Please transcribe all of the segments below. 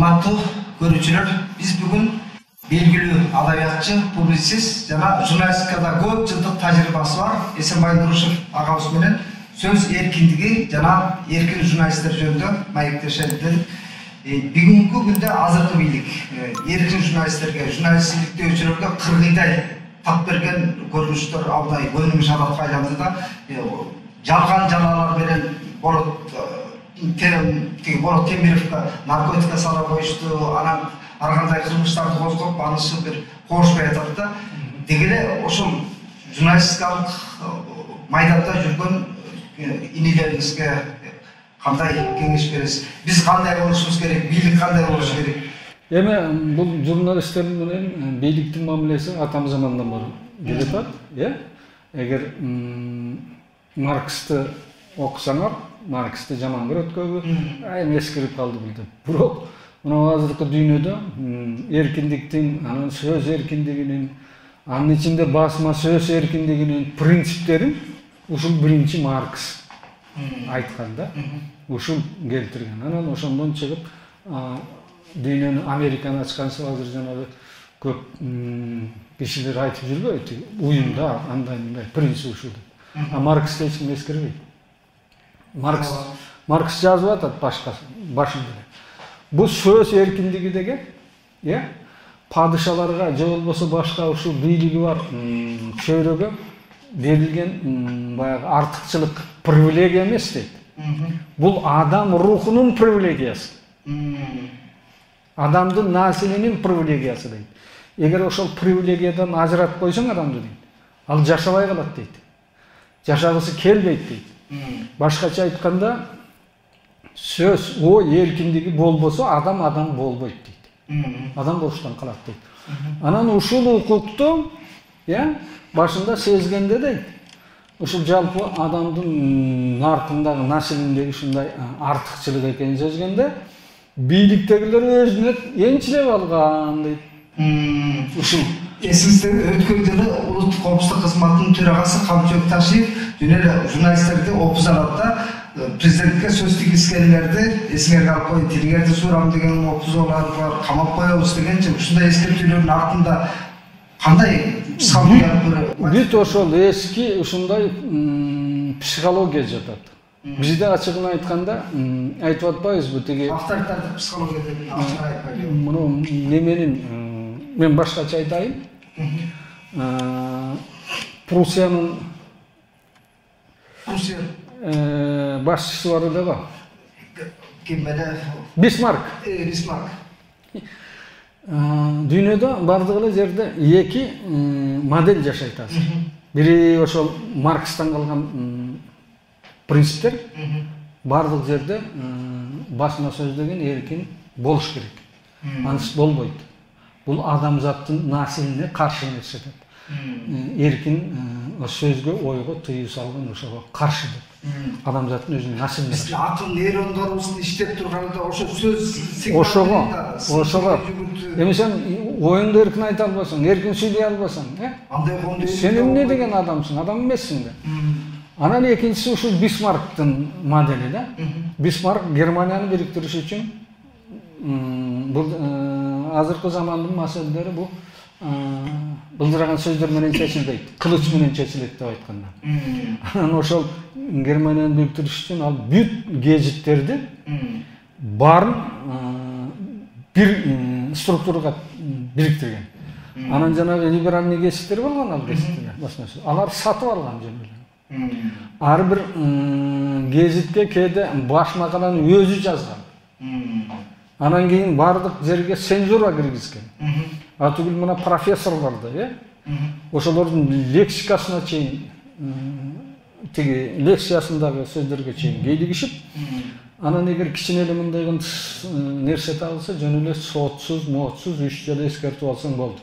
Урматтуу көрүүчүлөр, биз бүгүн белгилүү адабиятчы, публицист жана журналистикада көп жылдык тажрыйбасы бар Эсенбай Нурушев агабыз менен сөз эркиндиги жана эркин журналисттер жөнүндө маектешели дедик. Бүгүнкү күндө азыркы бийлик эркин журналисттерге, журналисттиктөөчүлөргө кыргыйдай тап берген көрүнүштөр абдай өнүмүш адатка айланды да, жалган жалалар менен Болот Темировго наркотика сала коюшту, анан ар кандай кылмыштарды козгоп, анысы бир кошпой атат да. Деги эле ошол журналистикалык майданда жүргөн инилерибизге кандай кеңеш бересиз? Биз кандай болушубуз керек, бийлик кандай болушу керек? Эми бул журналисттер менен бийликтин мамилеси атам замандан бери келатат, Эгер Марксты окусаңар, Марксты жаман көрөт көбү, эми эскирип калды билди. Бирок мына азыркы дүйнөдө эркиндиктин, анан сөз эркиндигинин, анын ичинде басма сөз эркиндигинин принциптерин ушул биринчи Маркс айткан да, ушул келтирген. Анан ошондон чыгып дүйнөнү Американы ачкансы азыр жанагы көп кишилер айтып жүрбөйт, уюмда андай принцип ушул деп. А Марксты эч ким эскербейт. Маркс жазып атат башында. Бул сөз эркиндиги деген, падышаларга же болбосо башка ушул бийлиги бар чөйрөгө берилген баягы артыкчылык, привилегия эмес дейт. Бул адам рухунун привилегиясы. Адамдын населенин привилегиясы дейт. Эгер ошол привилегиядан ажыратып койсоң адамды дейт, ал жашабай калат дейт. Жашагысы келбейт дейт. Башкача айтканда, сөз, ой эркиндиги болбосо адам болбойт дейт. Адам болуштан калат дейт. Анан ушул укукту, башында сезгенде дейт, ушул жалпы адамдын наркындагы населендеги ушундай артыкчылык экенин сезгенде, бийликтегилер өзүнө энчилеп алган дейт. Ушул эсибизде өткөн жылы улуттук коопсуздук кызматынын төрагасы Камчыбек Ташиев жөн эле журналисттерди опузалатта президентке сөз тийгизгендерди эсиңерге алып коюп, тилиңерди суурам деген опузалар бар, камап коебуз дегенче ушундай эскертүүлөрдүн артында кандай психология? Бүт ошол эски ушундай психология жатат. Бизде ачыгын айтканда айтып атпайбызбы тиги авторитардык психология деп ачык айтпайбы? Муну неменин мен башкача айтайын. Пруссиянын башчысы бар эле го. Ким эле? Бисмарк. Бисмарк. Дүйнөдө бардык эле жерде эки модель жашайт азыр. Бири ошол Маркстан калган принциптер, бардык жерде басма сөз деген эркин болуш керек. Анысы болбойт. Бул адамзаттын населине каршы нерсе деп. Эркин сөзгө, ойго тыюу салган ошого каршы деп. Адамзаттын өзүнүн населине. Биз акыл нейрондорубуздун иштеп турганында ошо сөз ошого. Эми сен оюңду эркин айта албасаң, эркин сүйлөй албасаң, сен эмне деген адамсың, адам эмессиң да. Анан экинчиси ушул Бисмарктын модели да. Бисмарк Германияны бириктириш үчүн бул азыркы замандын маселелери бул былдыраган сөздөр менен чечилбейт, кылыч менен чечилет деп айтканда. Анан ошол Германияны бириктириш үчүн ал бүт гезиттерди баарын бир структурага бириктирген. Анан жанагы либеральный гезиттер болгон ал гезиттер, алар сатып алган жөн эле. Ар бир гезитке кээде баш макаланы өзү жазган. Анан кийин бардык жерге цензура киргизген. Түгүл мына профессорлорду, ошолордун лексикасына чейин, тиги лекциясындагы сөздөргө чейин кейдигишип, анан эгер кичине эле мындай нерсе табылса, жөн эле сотсуз, мотсуз 3 жыл эскертип алсаң болду.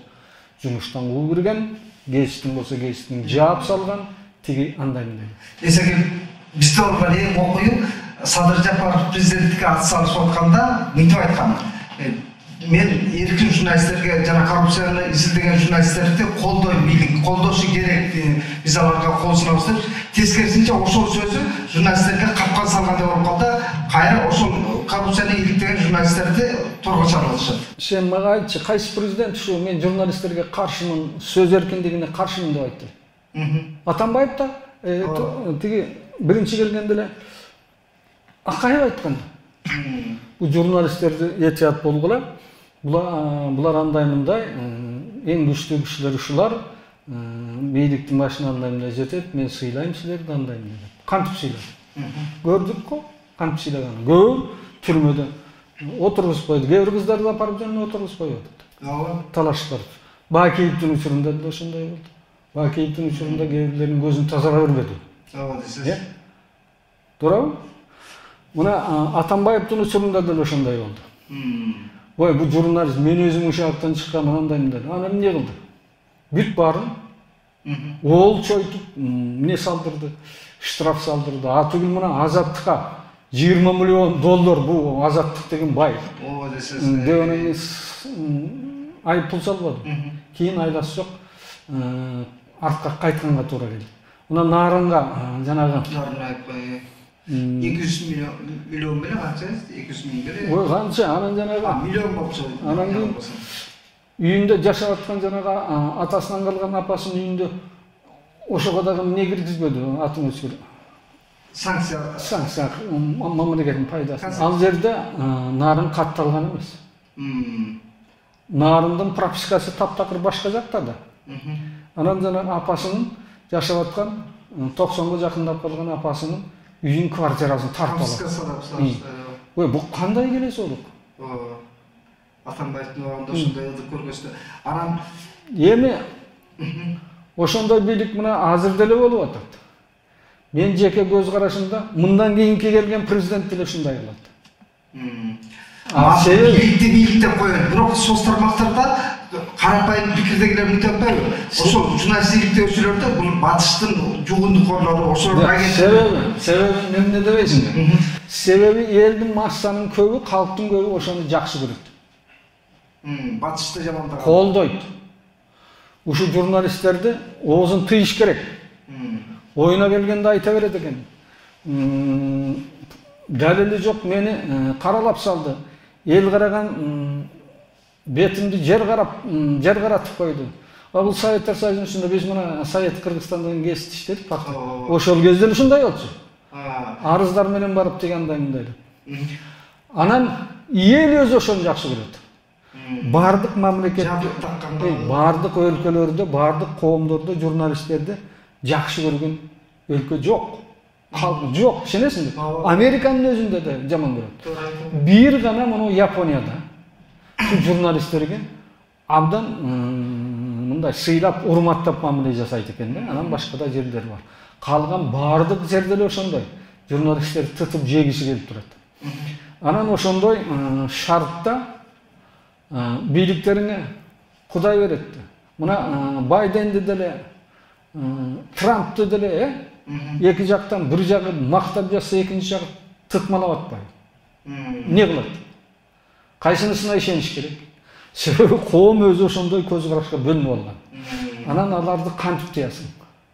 Жумуштан кууп кирген, гезиттин болсо гезиттин жаап салган, тиги андай-мындай. Эсеге бизде болгон эң окуюу Садыр Жапаров президенттикке ат салышып атканда мынтип айткан. Мен эркин журналисттерге жана коррупцияны изилдеген журналисттерди колдойм, бийлик колдошу керек, биз аларга кол сунабыз деп, тескерисинче ошол сөзү журналисттерге капкан салгандай болуп калды. Кайра ошол коррупцияны иликтеген журналисттерди торго чыгарышат. Sen maga aytчы, кайсы президент ушу мен журналисттерге каршымын, сөз эркиндигине каршымын деп айтты. Атамбаев да тиги биринчи келгенде эле акайып айткан. Бул журналисттерди этият болгула. Булар андай мындай, эң күчтүү кишилер ушулар, бийликтин башына андай мындай жетет, мен сыйлайм силерди андай мындай. Кантип сыйлайм? Көрдүк го, кантип сыйлаганын. Көп түрмөдө отургузбойду. Кээ бир кыздарды апарып жанына отургузбойду. Талашып. Бакиевдин учурунда да ошондой болду. Бакиевдин учурунда кээ бирлердин көзүн тазара бербеди. Ооба десеңиз. Туурабы? Мына Атамбаевдин учурунда да ошондой болду. Ой, бул журналист мен өзүм ушул жактан чыккан андай мындай. Аны эмне кылды? Бүт барын ол чойтуп, эмне салдырды, штраф салдырды. Атыгыл мына Азаттыкка 20 миллион доллар бул Азаттык деген бай. Ооба десеңиз. Деген айып пул салбады. Кийин айласы жок, артка кайтканга туура келди. Мына Нарынга жанагы Нарын айтпай 200 миллион беле канча? 200 миң беле? Ой, канча? Анан жанагы миллион болчу. Анан кийин үйүндө жашап аткан жанагы атасынан калган апасынын үйүндө ошого дагы эмне киргизбеди? Атын өчкөр. Санкция мамлекеттин пайдасы. Ал жерде Нарын катталган эмес. Нарындын пропискасы таптакыр башка жакта да. Анан жанагы апасынын жашап аткан 90го жакындап калган апасынын үйүн квартирасын тартып алат. Ой, бул кандай келесиолук? Атамбаевдин убагында ошондой ылдык көргөздө. Анан эми ошондой бийлик мына азыр деле болуп атат. Мен жеке көз карашымда мындан кийинки келген президент деле ушундай кылат. Бийлик деп коет, бирок соц тармактарда карапайым пикирдегилер мынтип атпайбы? Ошол журналисттикте өчүлөрдө бул батыштын жугундукорлору ошол себеби эмне дебейсиңби? Себеби элдин массанын көбү, калктын көбү ошону жакшы көрөт. Батышты жамандаган. Колдойт. Ушу журналисттерди оозун тыйыш керек. Оюна келгенде айта берет экен. Далили жок, мени каралап салды. Эл караган бетимди жер каратып койду. Бул Советтер Союзунун ичинде биз мына Совет Кыргызстандан кесип иштедик. Ошол кезде ушундай болчу. Арыздар менен барып дегендей мындай. Анан эл өзү ошону жакшы көрөт. Бардык мамлекетте, бардык өлкөлөрдө, бардык коомдордо журналисттерди жакшы көргөн өлкө жок. Халк жок, ишенесиңби? Американын өзүндө да жаман көрөт. Бир гана мына Японияда şu jurnalistlerge abdan mындай сыйлап, урматтап мамиле жасайт экен да. Анан башка да жерлер бар. Калган бардык жерде эле ошондой журналисттер тытып жегиси келип турат. Анан ошондой шартта бийликтерине Кудай берет. Мына Байденди деле, Трампты деле, эки жактан бир жагы мактап жатса, экинчи жагы тытмалап атпайбы. Эмне кылат? Кайсынысына ишениш керек? Себеби коом өзү ошондой көз карашка бөлүнүп алган. Анан аларды кантип тыясың?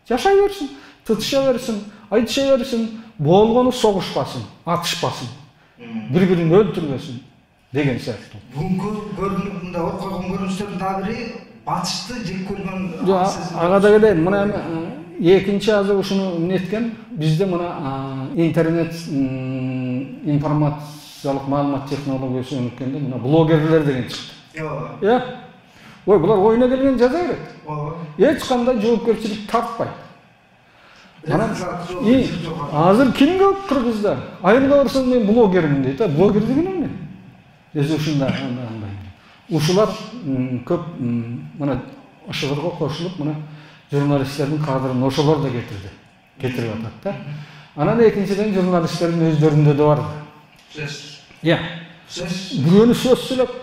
Жашай берсин, тытыша берсин, айтыша берсин, болгону согушпасын, атышпасын, бири-бирин өлтүрбөсүн деген сыяктуу. Бүгүнкү көрүнүктүн да койгон көрүнүштөрдүн дагы бири батышты жек көргөн. Ага да келейин. Мына экинчи азыр ушуну неткен, бизде мына интернет информациялык маалымат технологиясы өнүккөндө мына блогерлер деген чыкты. Ой, булар оюна келген жаза берет. Эч кандай жоопкерчилик тартпайт. Азыр ким көп кыргыздар? Айылга барсаң мен блогермин дейт. Блогер деген эмне? Өзү ушундай андай. Ушулар көп мына ошолорго кошулуп мына журналисттердин кадрын ошолор да кетирип атат да. Анан экинчиден журналисттердин өздөрүндө да бар. Бирөөнү сөз сүйлөп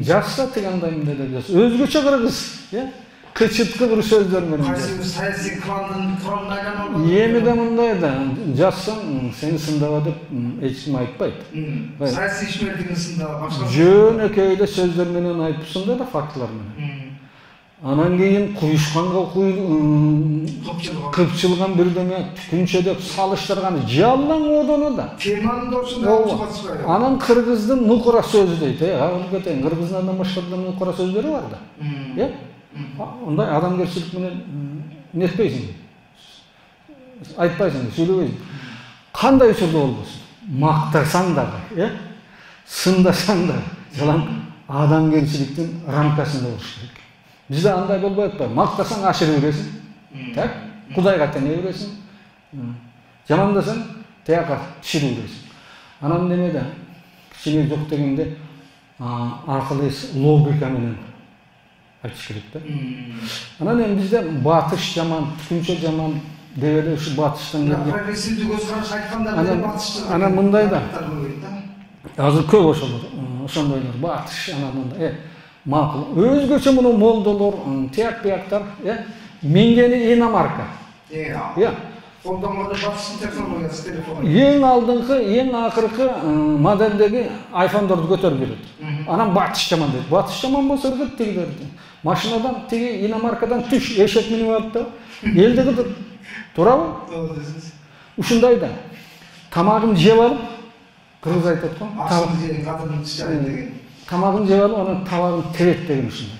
жазса дегендей деле өзгөчө кыргыз, кычыткы бир сөздөр менен. Кайсы саясий кландын курамына айланып. Эми да мындай да жазсаң сени сындаба деп эч ким айтпайт. Саясий ишмердигин сындап башка жөнөкөй эле сөздөр менен айтып сындайт да, фактылар менен. Анан кийин куюшканга кыпчылган бирдеме түкүнчө деп салыштырган жалаң одону да. Теманын да ошондой батышпайбы. Анан кыргыздын нукура сөзү дейт. Кабыл кетейин, кыргыздардан башкада нукура сөздөрү бар да. Ондай адамгерчилик менен нетпейсиң. Айтпайсың, сүйлөбөйсүң. Кандай учурда болбосун? Мактасаң дагы, сындасаң да, жалаң адамгерчиликтин рамкасында болуш керек. Bizde андай болбой атпайбы? Мактасаң ашырып бересиң. Так? Кудайга тене бересиң. Жамандасаң, тияка түшүрүп бересиң. Анан немеде кичине жок дегенде акыл эс логика менен айтыш керек да. Анан эми бизде батыш жаман, түкүнчө жаман деп эле ушу батыштан келген. Прогрессивдүү көз караш айтканда батыштын. Анан мындай да. Азыр көп ошондойлор батыш анан мындай. Макул. Өзгөчө муну молдолор, тияк-бияктар, мингени иномарка. Колдонгондо батыштын технологиясы телефон. Эң алдыңкы, эң акыркы модельдеги айфондорду көтөрүп берет. Анан батыш жаман дейт. Батыш жаман болсо керек тигилерди. Машинадан, тиги иномаркадан түш, эшек минип алып да, элди кылдыр. Туурабы? Туура дейсиз. Ушундай да. Тамагын жеп алып, кыргыз айтат го. Асын жеген катынын тышчайын деген. Тамагын жеп алып, анан табагын тебет деген ушундай.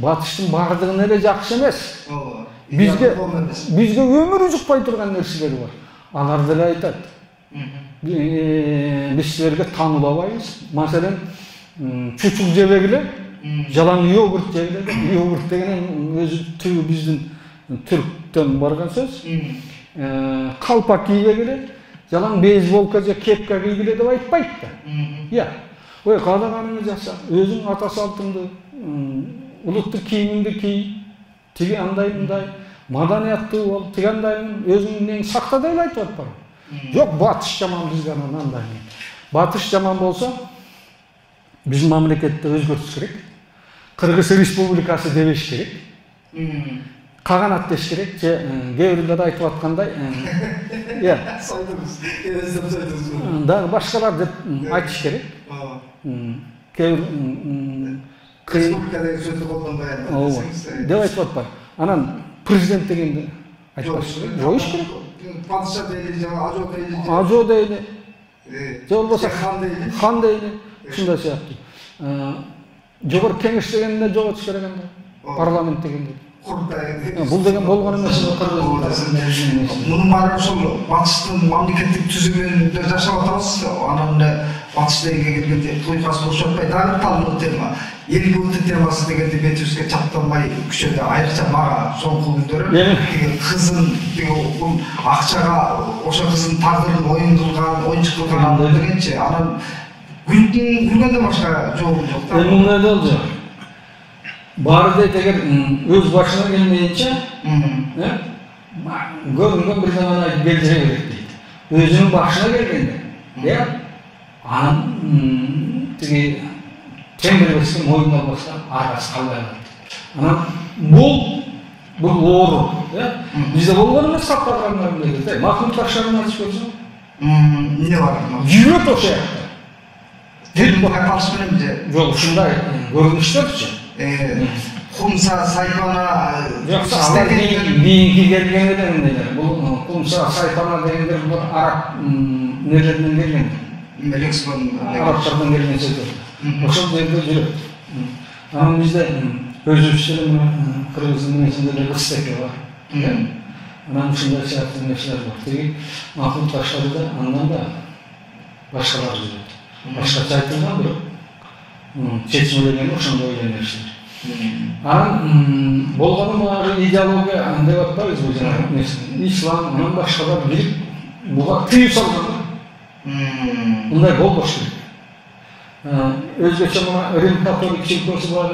Батыштын бардыгын эле жакшы эмес. Бизге өмүрү жукпай турган нерселери бар. Алар деле айтат. Биз силерге таанылабайбыз. Маселен, чучук жебегиле, жалаң йогурт жегиле. Йогурт деген өзү түбү биздин түрктөн барган сөз. Калпак кийгиле, жалаң бейсболка же кепка кийгиле деп айтпайт да. Ой, каалаганыңды жаса, өзүң ата салтыңды, улуттук кийимиңди кий, тиги андай мындай, маданияттуу бол, тиги андай өзүңдүн сакта деп айтып атпайбы? Жок, батыш жаман бизге андай. Батыш жаман болсо, биздин мамлекетте өзгөртүш керек. Кыргыз Республикасы дебеш керек. Каганат деш керек, же кээ бирлер айтып аткандай, Сойдуңуз, эрездеп сойдуңуз. Дагы башкалар деп айтыш керек. Республикадагы сөздү колдонбай деп айтып атпайбы. Анан президент дегенди айтпаш керек, жоюш керек. Падыша дейли, же ажо дейли. Ажо дейли. Же болбосо хан дейли. Ушундай сыяктуу. Жогорку кеңеш дегенде жоготуш керек анда. Парламент дегенде. Бул деген болгон эмес. Мунун баары ошол батыштын мамлекеттик түзүмүндө жашап атабыз. Анан батыш дегенге келгенде туйкас болуп атпайт. Дагы талуу тема. Элге өтө темасы дегенде бетибизге чапталмай күчөдө айрыкча мага соңку күндөрү кызын бул акчага ошо кыздын тагдырын оюн кылган, оюнчук кылган дегенчи анан күлгөндөн башка жообу жок да. Мындай болду. Баары дейт эгер өз башына келмейинче, көрүнгөн бир заман айтып келтире керек дейт. Өзүнүн башына келгенде, анан тиги тембирбестен моюндалбастан аркасы калбай калат. Анан бул оору, бизде болгон эмес сакталгандар мындай. Махмут Башарны айтып көрсөң, эмне бар? Жүрөт ошо жакта. Термин калыш менен же жок ушундай көрүнүштөрчү. Кумса сайпана жокса алар кийинки келген эле мындайлар. Бул кумса сайпана дегендер бул араб нелерден келген. Лексикон арабтардан келген сөздөр. Ошол жерде жүрөт. Анан бизде өзүбүздө мына кыргыздын менесинде эле кыстеке бар. Анан ушундай сыяктуу нерселер бар. Тиги Махмут Башары да андан да башкалар жүрөт. Башкача айтылган бирок чечмелеген ошондой эле нерселер. Анан болгону баягы идеология деп атпайбызбы жанагы нерсе. Ислам анан башкалар бирип буга тыюу салган. Мындай болбош керек. Өзгөчө мына Рим католик чиркөөсү бар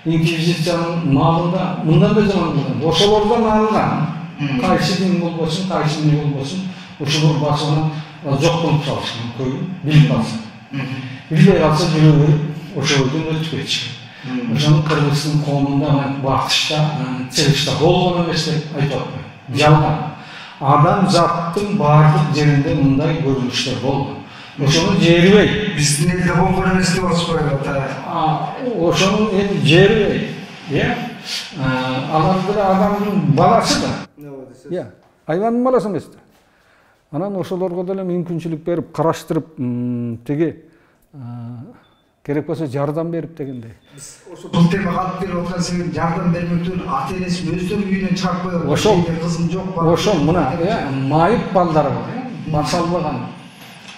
инквизициянын маалында мындан да жаман болгон. Ошолордон алынган. Кайсы дин болбосун, кайсы эмне болбосун, ошолор басынан жок кылып салышкан көбү билип калсын. Билбей калса жүрө берип ошолордон өтүп кетишкен. Ошонун кыргыздын коомунда батышта, чыгышта болгон эмес деп айтып атпайм. Жалган. Адам заттын бардык жеринде мындай көрүнүштөр болгон. Ошону жерибей. Биздин элде болгон эмес деп атышпайбы ата. Ошону жерибей, Алар деле адамдын баласы да. Иә, айбандын баласы эмес да. Анан ошолорго деле мүмкүнчүлүк берип, караштырып, теге керек болсо жардам берип дегендей. Бул темага алып келип аткан себеп жардам бермектен ата энеси өздөрү үйүнөн чыгарып коюп, ошол кызым жок бар. Ошол мына, майып балдары бар, баса албаган.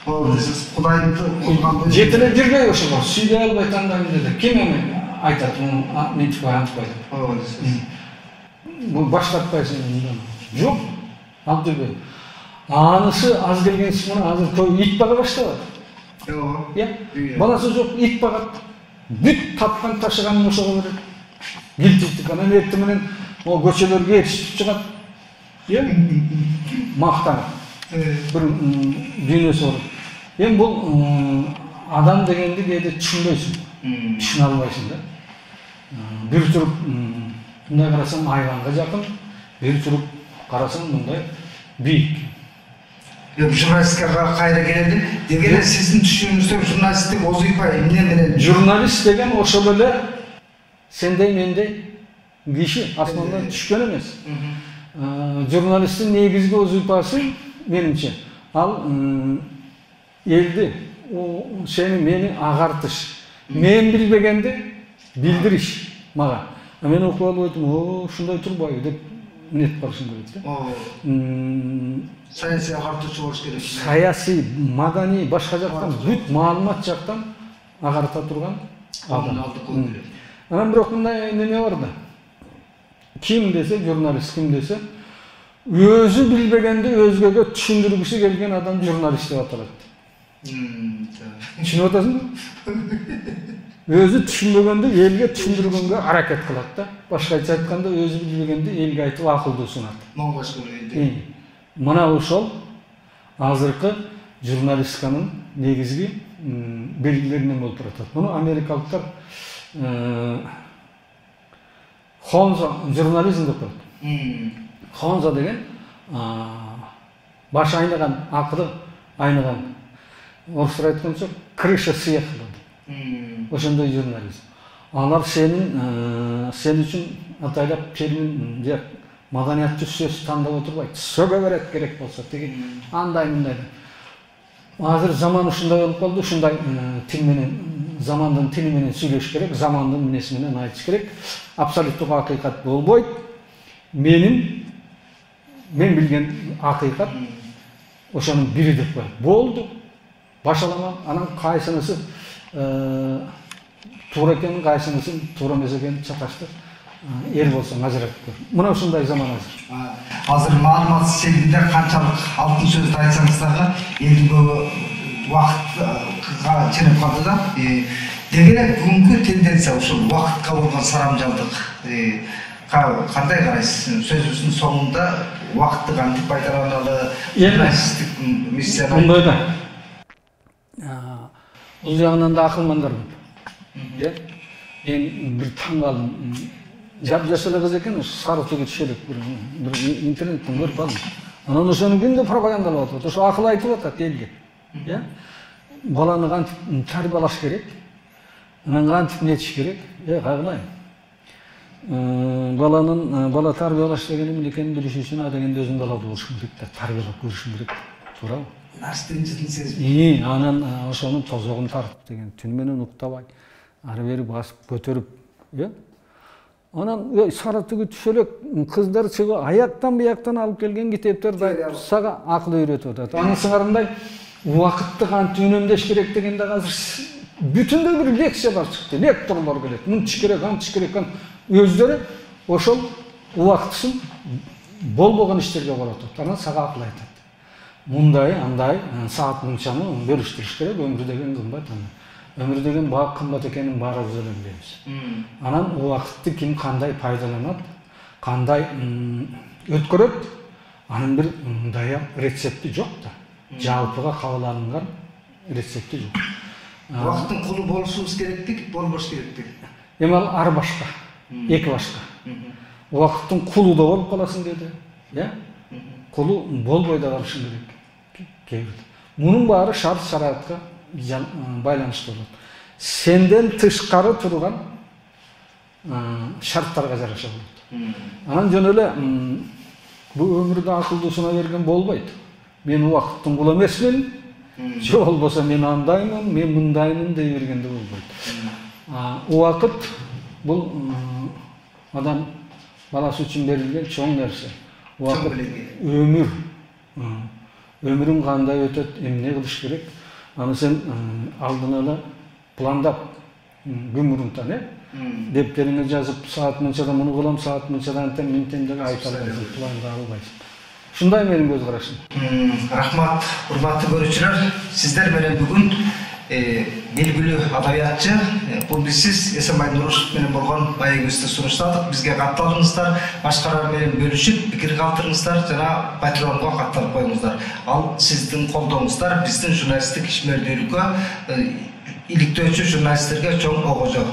Кудайды кылган. Жетелеп жүрбөй ошого, сүйдөй албай тандайм деди. Ким эми айтат, мынтип антпайт. Бул баштатпайсың мындан. Жок, алып жүрбөй. Анысы аз келгенсиз мына азыр көп ит бага баштабат. Баласы жок, ит багат. Бүт тапкан ташыганын ошого берет. Гилтиктик анан эртең менен көчөлөргө эришип чыгат. Мактанып. Бир дүйнөсү бар. Эми бул адам дегенди кээде түшүнбөйсүң. Түшүнө албайсың да. Бир туруп мындай карасаң айганга жакын, бир туруп карасаң мындай бийик. Журналистикага кайра келели. Дегеле сиздин түшүнүңүздө журналисттик озуйбай эмне менен? Журналист деген ошол эле сендей мендей киши асмандан түшкөн эмес. Журналисттин негизги озуйпасы менимче ал элди, сени мени агартыш, мен билбегенди билдириш мага. Мен окуп алып өтүм, ушундай турбайбы деп нет барышым керек да. Саясий агартуучу болуш керек. Саясий, маданий, башка жактан бүт маалымат жактан агарта турган адам. Анан бирок мындай неме бар да. Ким десе, журналист ким десе, өзү билбегенди өзгөгө түшүндүргүсү келген адам журналист деп аталат. Түшүнүп атасыңбы? Өзү түшүнбөгөндү элге түшүндүргөнгө аракет кылат да. Башкача айтканда өзү билбегенди элге айтып акылды сунат. Мына ошол азыркы журналистиканын негизги белгилеринен болуп турат. Муну америкалыктар хонзо журнализм деп коет. Хонзо деген башы айнаган, акылы айнаган. Орусча айтканча крыша съехала. Ошондой журналист. Алар сен үчүн атайлап термин же маданияттуу сөз тандап отурбайт. Сөгө берет керек болсо, тиги андай мындай. Азыр заман ушундай болуп калды, ушундай тил менен, замандын тили менен сүйлөш керек, замандын мүнөзү менен айтыш керек. Абсолюттук акыйкат болбойт. Мен билген акыйкат ошонун бири деп коет. Болду. Башалама, анан кайсынысы туура экенин, кайсынысы туура эмес экенин чаташтыр. Эр болсоң ажыратып көр. Мына ушундай заман азыр. Азыр маалымат сегинде канчалык алтын сөздү айтсаңыз дагы элдин көбү убакытка ченеп калды да. Дегеле бүгүнкү тенденция ушул убакытка болгон сарамжалдык. Кандай карайсыз? Сөзүбүздүн соңунда убакытты кантип пайдаланалы, журналисттик миссияны мындай да. Бул жагынан да акылмандар көп. Мен бир таң калдым. Жап-жаш эле кыз экен, сары түгү түшөлөк бир интернеттен көрүп калдым. Анан ошону күндө пропагандалап атат. Ошо акыл айтып атат элге. Баланы кантип тарбиялаш керек, анан кантип нетиш керек, кайгылайм. Бала тарбиялаш деген эмне экенин билиш үчүн адегенде өзүң бала болушуң керек да, тарбиялап көрүшүң керек. Туурабы? Нарстынчылык сезим. Анан ошонун тозогун тартып деген түн менен уктабай, ары бери басып көтөрүп, анан сары түгү түшөлөк кыздар чыгып аяктан бияктан алып келген китептерди сага акыл үйрөтүп атат. Анын сыңарындай убакытты кантип үнөмдөш керек деген да азыр бүтүндөй бир лекциялар чыкты. Лекторлор келет. Мынтиш керек, антиш керек. Өздөрү ошол убактысын болбогон иштерге коротот. Анан сага акыл айтат. Мындай, андай, саат мынчаны бөлүштүрүш керек, өмүр деген кымбат. Өмүр деген кымбат экенин баарыбыз эле билебиз. Анан убакытты ким кандай пайдаланат, кандай өткөрөт, анын бир мындай рецепти жок да. Жалпыга кабыл алынган рецепти жок. Убакыттын кулу болушубуз керекпи, болбош керекпи? Эми ал ар башка, эки башка. Убакыттын кулу да болуп каласың деди. Кулу болбой да калышың керек. Мунун баары шарт шараатка байланыштуу болот. Сенден тышкары турган шарттарга жараша болот. Анан жөн эле бул өмүрдө акылдуусуна берген болбойт. Мен убакыттын кулу эмесмин, же болбосо мен андаймын, мен мындаймын дей бергенде болбойт. Убакыт бул адам баласы үчүн берилген чоң нерсе. Убакыт өмүр. Өмүрүң кандай өтөт, эмне кылыш керек? Аны сен алдын эле пландап күн мурунтан дептериңе жазып, саат мынчада муну кылам, саат мынчада антем минтен деп айта албайсың, планга албайсың. Ушундай менин көз карашым. Рахмат, урматтуу көрүүчүлөр. Сиздер менен бүгүн белгилүү адабиятчы, публицист Эсенбай Нурушев менен болгон маегибизди сунуштадык. Бизге катталыңыздар, башкалар менен бөлүшүп, пикир калтырыңыздар жана Patreon'га катталып коюңуздар. Ал сиздин колдооңуздар биздин журналисттик ишмердүүлүккө иликтөөчү журналисттерге чоң огожо.